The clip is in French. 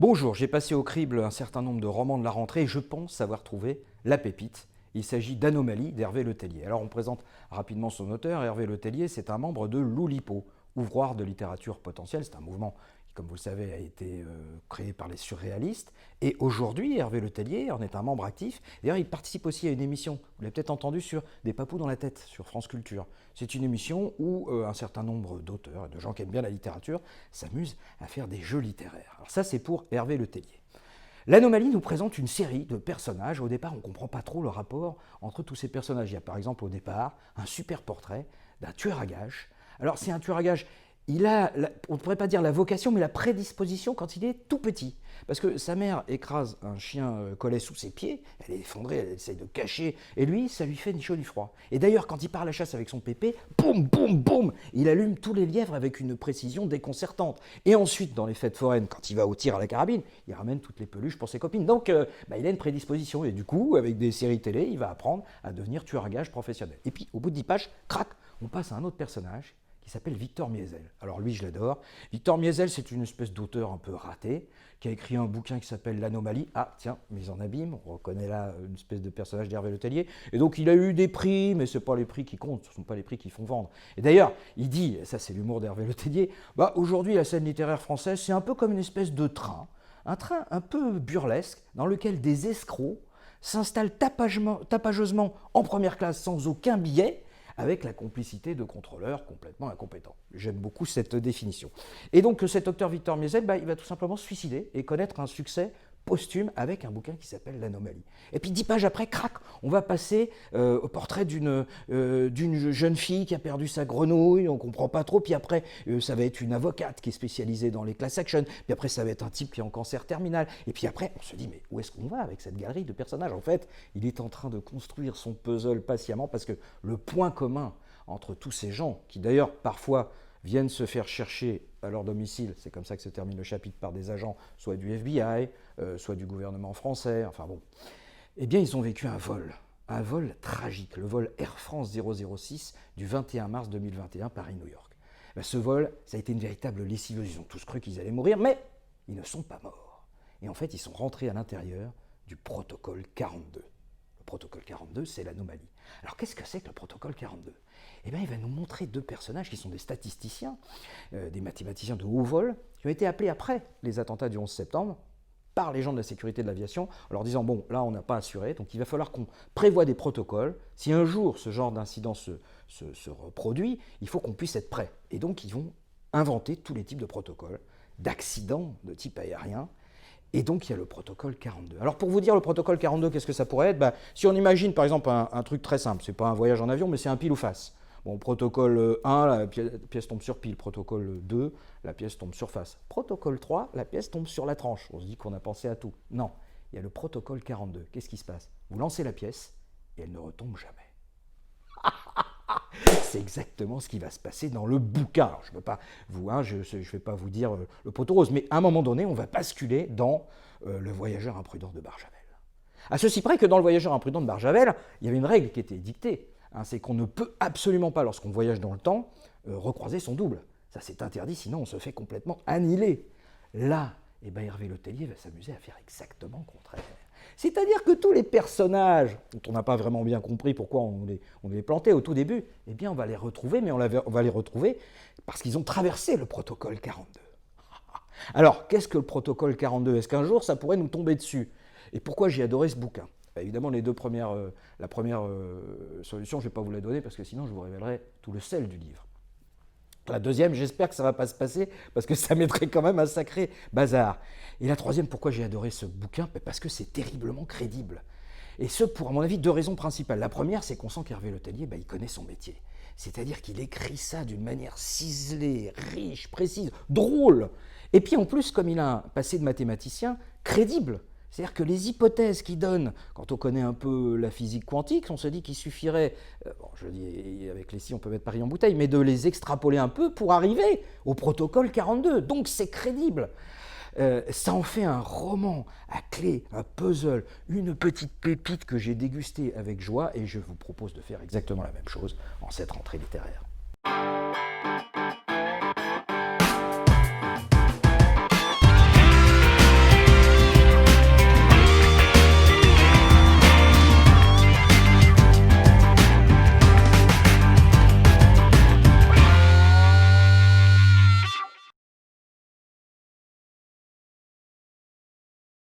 Bonjour, j'ai passé au crible un certain nombre de romans de la rentrée et je pense avoir trouvé la pépite. Il s'agit d'Anomalie d'Hervé Letellier. Alors on présente rapidement son auteur. Hervé Letellier, c'est un membre de l'Oulipo, ouvroir de littérature potentielle. C'est un mouvement qui, comme vous le savez, a été créé par les surréalistes. Et aujourd'hui, Hervé Letellier en est un membre actif. D'ailleurs, il participe aussi à une émission, vous l'avez peut-être entendu, sur Des papous dans la tête, sur France Culture. C'est une émission où un certain nombre d'auteurs et de gens qui aiment bien la littérature s'amusent à faire des jeux littéraires. Alors ça, c'est pour Hervé Letellier. L'Anomalie nous présente une série de personnages. Au départ, on ne comprend pas trop le rapport entre tous ces personnages. Il y a par exemple au départ un super portrait d'un tueur à gages. Alors c'est un tueur à gages, il a, on ne pourrait pas dire la vocation, mais la prédisposition quand il est tout petit. Parce que sa mère écrase un chien collet sous ses pieds, elle est effondrée, elle essaye de cacher, et lui, ça lui fait ni chaud ni froid. Et d'ailleurs, quand il part à la chasse avec son pépé, boum, boum, boum, il allume tous les lièvres avec une précision déconcertante. Et ensuite, dans les fêtes foraines, quand il va au tir à la carabine, il ramène toutes les peluches pour ses copines. Donc, il a une prédisposition, et du coup, avec des séries télé, il va apprendre à devenir tueur à gages professionnel. Et puis, au bout de 10 pages, crac, on passe à un autre personnage qui s'appelle Victor Miesel. Alors lui, je l'adore. Victor Miesel, c'est une espèce d'auteur un peu raté, qui a écrit un bouquin qui s'appelle L'Anomalie. Ah, tiens, mise en abîme, on reconnaît là une espèce de personnage d'Hervé Letellier. Et donc il a eu des prix, mais ce n'est pas les prix qui comptent, ce ne sont pas les prix qui font vendre. Et d'ailleurs, il dit, et ça c'est l'humour d'Hervé Letellier, aujourd'hui la scène littéraire française, c'est un peu comme une espèce de train, un train un peu burlesque, dans lequel des escrocs s'installent tapageusement en première classe sans aucun billet, avec la complicité de contrôleurs complètement incompétents. J'aime beaucoup cette définition. Et donc cet auteur Victor Miesel, il va tout simplement se suicider et connaître un succès posthume avec un bouquin qui s'appelle L'Anomalie. Et puis 10 pages après, crac, on va passer au portrait d'une jeune fille qui a perdu sa grenouille, on ne comprend pas trop, puis après ça va être une avocate qui est spécialisée dans les class action, puis après ça va être un type qui est en cancer terminal, et puis après on se dit mais où est-ce qu'on va avec cette galerie de personnages? En fait, il est en train de construire son puzzle patiemment parce que le point commun entre tous ces gens, qui d'ailleurs parfois viennent se faire chercher à leur domicile, c'est comme ça que se termine le chapitre, par des agents, soit du FBI, soit du gouvernement français, enfin bon, eh bien ils ont vécu un vol tragique, le vol Air France 006 du 21 mars 2021 Paris-New York. Ce vol, ça a été une véritable lessiveuse, ils ont tous cru qu'ils allaient mourir, mais ils ne sont pas morts. Et en fait, ils sont rentrés à l'intérieur du protocole 42. Le protocole 42, c'est l'anomalie. Alors qu'est-ce que c'est que le protocole 42? Eh bien, il va nous montrer deux personnages qui sont des statisticiens, des mathématiciens de haut vol, qui ont été appelés après les attentats du 11 septembre par les gens de la sécurité de l'aviation, en leur disant, bon, là, on n'a pas assuré, donc il va falloir qu'on prévoie des protocoles. Si un jour ce genre d'incident se reproduit, il faut qu'on puisse être prêt. Et donc, ils vont inventer tous les types de protocoles, d'accidents de type aérien. Et donc, il y a le protocole 42. Alors, pour vous dire le protocole 42, qu'est-ce que ça pourrait être? Si on imagine, par exemple, un truc très simple, c'est pas un voyage en avion, mais c'est un pile ou face. Bon, protocole 1, la pièce tombe sur pile. Protocole 2, la pièce tombe sur face. Protocole 3, la pièce tombe sur la tranche. On se dit qu'on a pensé à tout. Non, il y a le protocole 42. Qu'est-ce qui se passe? Vous lancez la pièce et elle ne retombe jamais. C'est exactement ce qui va se passer dans le bouquin. Alors, je ne vais pas vous dire le poteau rose, mais à un moment donné, on va basculer dans le voyageur imprudent de Barjavel. À ceci près que dans le voyageur imprudent de Barjavel, il y avait une règle qui était dictée. C'est qu'on ne peut absolument pas, lorsqu'on voyage dans le temps, recroiser son double. Ça, c'est interdit, sinon on se fait complètement annihiler. Là, Hervé Letellier va s'amuser à faire exactement le contraire. C'est-à-dire que tous les personnages, dont on n'a pas vraiment bien compris pourquoi on les plantait au tout début, eh bien on va les retrouver, mais on va les retrouver parce qu'ils ont traversé le protocole 42. Alors, qu'est-ce que le protocole 42? Est-ce qu'un jour ça pourrait nous tomber dessus? Et pourquoi j'ai adoré ce bouquin? Évidemment, la première solution, je ne vais pas vous la donner parce que sinon je vous révélerai tout le sel du livre. La deuxième, j'espère que ça ne va pas se passer parce que ça mettrait quand même un sacré bazar. Et la troisième, pourquoi j'ai adoré ce bouquin? Parce que c'est terriblement crédible. Et ce, pour, à mon avis, deux raisons principales. La première, c'est qu'on sent qu'Hervé Letellier, il connaît son métier. C'est-à-dire qu'il écrit ça d'une manière ciselée, riche, précise, drôle. Et puis en plus, comme il a un passé de mathématicien, crédible. C'est-à-dire que les hypothèses qu'il donne, quand on connaît un peu la physique quantique, on se dit qu'il suffirait, je dis avec les si on peut mettre Paris en bouteille, mais de les extrapoler un peu pour arriver au protocole 42. Donc c'est crédible. Ça en fait un roman à clé, un puzzle, une petite pépite que j'ai dégustée avec joie et je vous propose de faire exactement la même chose en cette rentrée littéraire.